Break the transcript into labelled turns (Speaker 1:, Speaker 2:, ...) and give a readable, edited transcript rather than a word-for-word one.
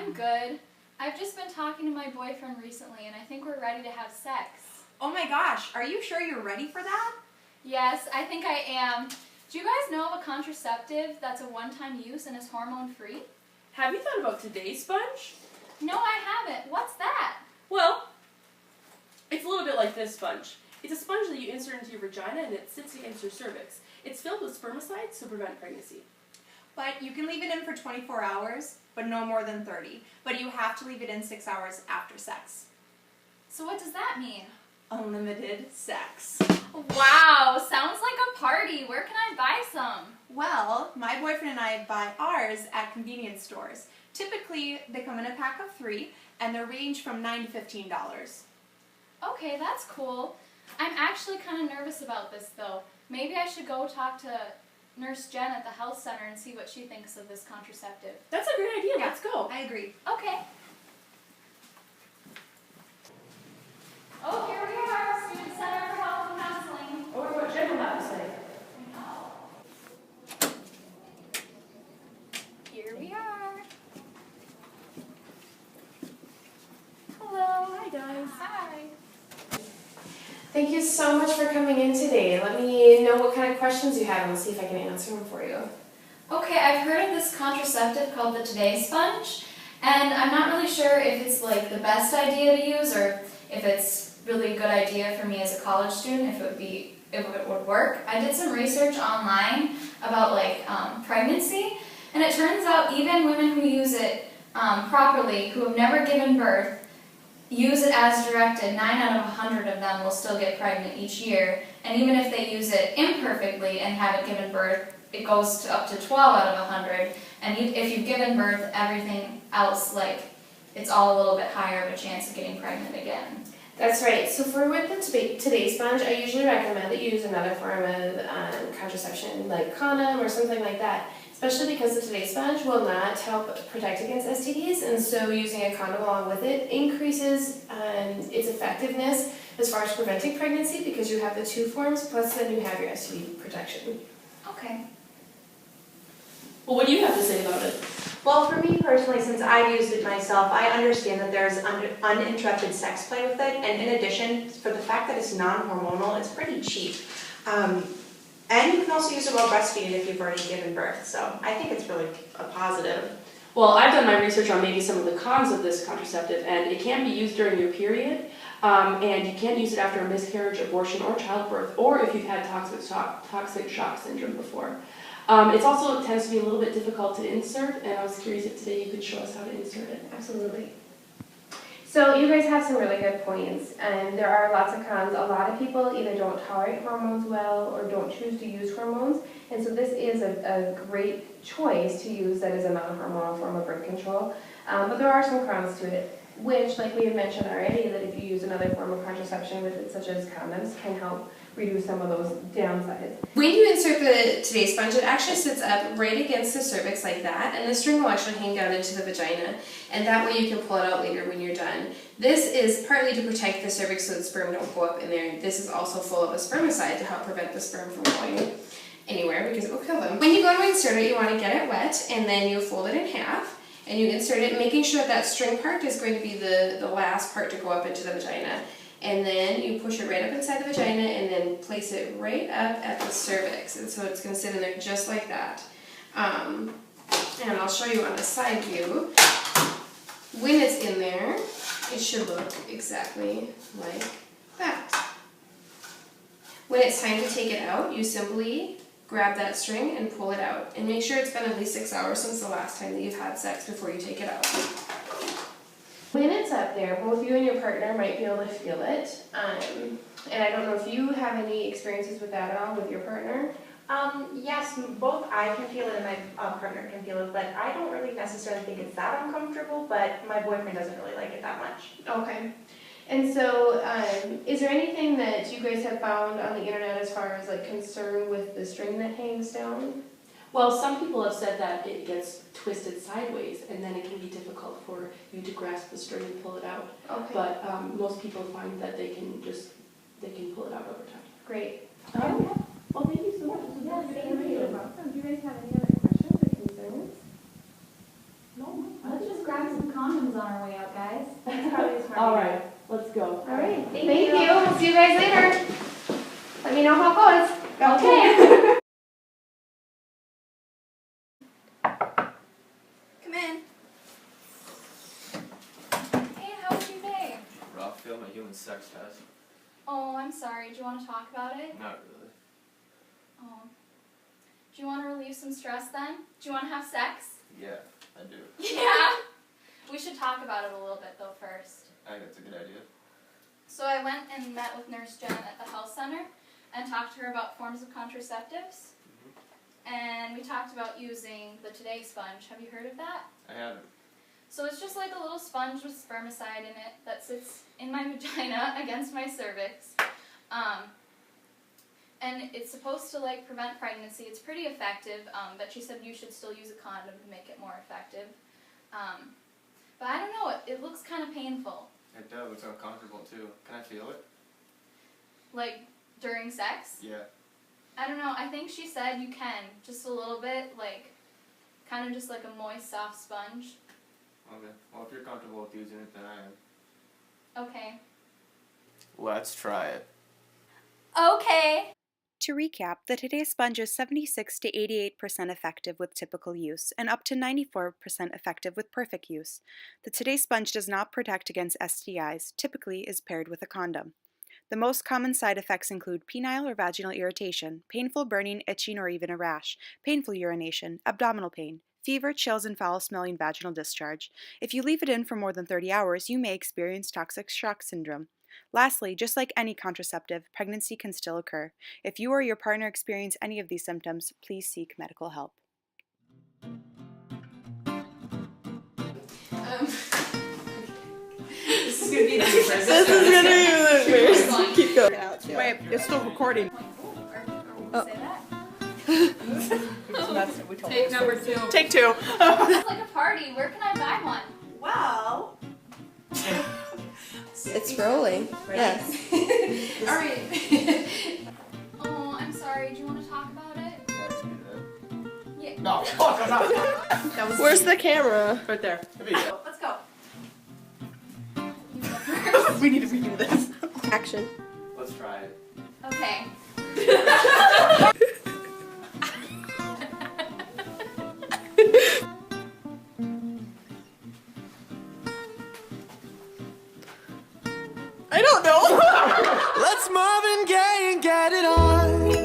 Speaker 1: I'm good. I've just been talking to my boyfriend recently and I think we're ready to have sex.
Speaker 2: Oh my gosh, are you sure you're ready for that?
Speaker 1: Yes, I think I am. Do you guys know of a contraceptive that's a one-time use and is hormone-free?
Speaker 3: Have you thought about today's sponge?
Speaker 1: No, I haven't. What's that?
Speaker 3: Well, it's a little bit like this sponge. It's a sponge that you insert into your vagina and it sits against your cervix. It's filled with spermicides to prevent pregnancy.
Speaker 2: But you can leave it in for 24 hours, but no more than 30. But you have to leave it in 6 hours after sex.
Speaker 1: So what does that mean?
Speaker 2: Unlimited sex.
Speaker 1: Wow, sounds like a party. Where can I buy some?
Speaker 2: Well, my boyfriend and I buy ours at convenience stores. Typically, they come in a pack of 3, and they range from $9 to $15.
Speaker 1: Okay, that's cool. I'm actually kind of nervous about this, though. Maybe I should go talk to Nurse Jen at the health center and see what she thinks of this contraceptive.
Speaker 3: That's a great idea.
Speaker 2: Yeah,
Speaker 3: Let's go.
Speaker 2: I agree.
Speaker 1: Okay. Oh, here we are, Student Center for Health and Counseling.
Speaker 3: I wonder what Jen will have to say.
Speaker 1: Here we are. Hello.
Speaker 3: Hi, guys.
Speaker 1: Hi.
Speaker 4: Thank you so much for coming in today. Let me know what kind of questions you have and we'll see if I can answer them for you.
Speaker 1: Okay, I've heard of this contraceptive called the Today Sponge, and I'm not really sure if it's like the best idea to use or if it's really a good idea for me as a college student, if it would work. I did some research online about pregnancy, and it turns out even women who use it properly, who have never given birth, use it as directed. 9 out of 100 of them will still get pregnant each year, and even if they use it imperfectly and haven't given birth, it goes to up to 12 out of 100, and if you've given birth, everything else, it's all a little bit higher of a chance of getting pregnant again.
Speaker 4: That's right. So with the Today Sponge, I usually recommend that you use another form of contraception, like condom or something like that, especially because the Today Sponge will not help protect against STDs, and so using a condom along with it increases its effectiveness as far as preventing pregnancy because you have the 2 forms, plus then you have your STD protection.
Speaker 1: Okay.
Speaker 3: Well, what do you have to say about it?
Speaker 5: Well, for me personally, since I've used it myself, I understand that there's uninterrupted sex play with it, and in addition, for the fact that it's non-hormonal, it's pretty cheap. And you can also use it while breastfeeding if you've already given birth, so I think it's really a positive.
Speaker 3: Well, I've done my research on maybe some of the cons of this contraceptive, and it can be used during your period, and you can't use it after a miscarriage, abortion, or childbirth, or if you've had toxic shock syndrome before. It also tends to be a little bit difficult to insert, and I was curious if today you could show us how to insert it.
Speaker 4: Absolutely. So you guys have some really good points, and there are lots of cons. A lot of people either don't tolerate hormones well or don't choose to use hormones, and so this is a great choice to use that is a non-hormonal form of birth control. But there are some cons to it, which, like we had mentioned already, that if you use another form of contraception with it, such as condoms, can help reduce some of those downsides. When you insert the Today Sponge, it actually sits up right against the cervix like that, and the string will actually hang down into the vagina, and that way you can pull it out later when you're done. This is partly to protect the cervix so the sperm don't go up in there. This is also full of a spermicide to help prevent the sperm from going anywhere because it will kill them. When you go to insert it, you want to get it wet, and then you fold it in half, and you insert it, making sure that string part is going to be the last part to go up into the vagina. And then you push it right up inside the vagina and then place it right up at the cervix. And so it's going to sit in there just like that. And I'll show you on a side view. When it's in there, it should look exactly like that. When it's time to take it out, you simply grab that string and pull it out. And make sure it's been at least 6 hours since the last time that you've had sex before you take it out. When it's up there, both you and your partner might be able to feel it. And I don't know if you have any experiences with that at all with your partner.
Speaker 5: Yes, both I can feel it and my partner can feel it, but I don't really necessarily think it's that uncomfortable, but my boyfriend doesn't really like it that much.
Speaker 4: Okay. And so, is there anything that you guys have found on the internet as far as concern with the string that hangs down?
Speaker 3: Well, some people have said that it gets twisted sideways, and then it can be difficult for you to grasp the string and pull it out.
Speaker 4: Okay.
Speaker 3: But most people find that they can pull it out over time.
Speaker 4: Great.
Speaker 3: Well, thank you so much.
Speaker 4: Yes, thank you. Do you guys have any other questions or concerns?
Speaker 3: No,
Speaker 1: Let's just grab some condoms on our way out, guys.
Speaker 4: That's probably a smart
Speaker 3: All
Speaker 4: idea.
Speaker 3: right, let's go.
Speaker 4: All right, thank
Speaker 1: Thank
Speaker 4: you.
Speaker 1: you.
Speaker 4: We'll see you guys later. Let me know how it goes.
Speaker 1: Okay.
Speaker 2: Come in.
Speaker 1: Hey, how was your day?
Speaker 6: Rough, failed my human sex test.
Speaker 1: Oh, I'm sorry. Do you want to talk about it?
Speaker 6: Not really.
Speaker 1: Oh. Do you want to relieve some stress then? Do you want to have sex?
Speaker 6: Yeah, I do.
Speaker 1: Yeah. We should talk about it a little bit though first.
Speaker 6: I think that's a good idea.
Speaker 1: So I went and met with Nurse Jen at the health center and talked to her about forms of contraceptives. And we talked about using the Today sponge. Have you heard of that?
Speaker 6: I haven't.
Speaker 1: So it's just like a little sponge with spermicide in it that sits in my vagina against my cervix. And it's supposed to like prevent pregnancy. It's pretty effective, but she said you should still use a condom to make it more effective. But I don't know, it looks kind of painful.
Speaker 6: It does. Looks uncomfortable too. Can I feel it?
Speaker 1: Like during sex?
Speaker 6: Yeah.
Speaker 1: I don't know, I think she said you can, just a little bit, like, kind of just like a moist, soft sponge.
Speaker 6: Okay. Well, if you're comfortable with using it, then I am.
Speaker 1: Okay.
Speaker 6: Let's try it.
Speaker 1: Okay!
Speaker 7: To recap, the Today Sponge is 76 to 88% effective with typical use and up to 94% effective with perfect use. The Today Sponge does not protect against STIs, typically is paired with a condom. The most common side effects include penile or vaginal irritation, painful burning, itching, or even a rash, painful urination, abdominal pain, fever, chills, and foul-smelling vaginal discharge. If you leave it in for more than 30 hours, you may experience toxic shock syndrome. Lastly, just like any contraceptive, pregnancy can still occur. If you or your partner experience any of these symptoms, please seek medical help.
Speaker 5: This is gonna be the first.
Speaker 8: This is gonna be the
Speaker 1: Keep
Speaker 8: first. Keep going.
Speaker 3: Wait, it's still recording.
Speaker 1: Or say that?
Speaker 8: Take number 2. Take 2.
Speaker 1: It's like a party, where can I buy one?
Speaker 5: Well.
Speaker 8: It's rolling. Yes.
Speaker 1: Alright. Oh, I'm sorry, do you want to talk about it?
Speaker 6: Yeah, I can do
Speaker 1: Yeah.
Speaker 6: that. No, fuck, I'm not.
Speaker 8: Where's the camera?
Speaker 3: Right there.
Speaker 6: There you go.
Speaker 1: Let's go.
Speaker 8: We need to redo this. Action.
Speaker 6: Let's try it.
Speaker 1: Okay.
Speaker 8: I don't know.
Speaker 9: Let's Marvin Gaye and get it on.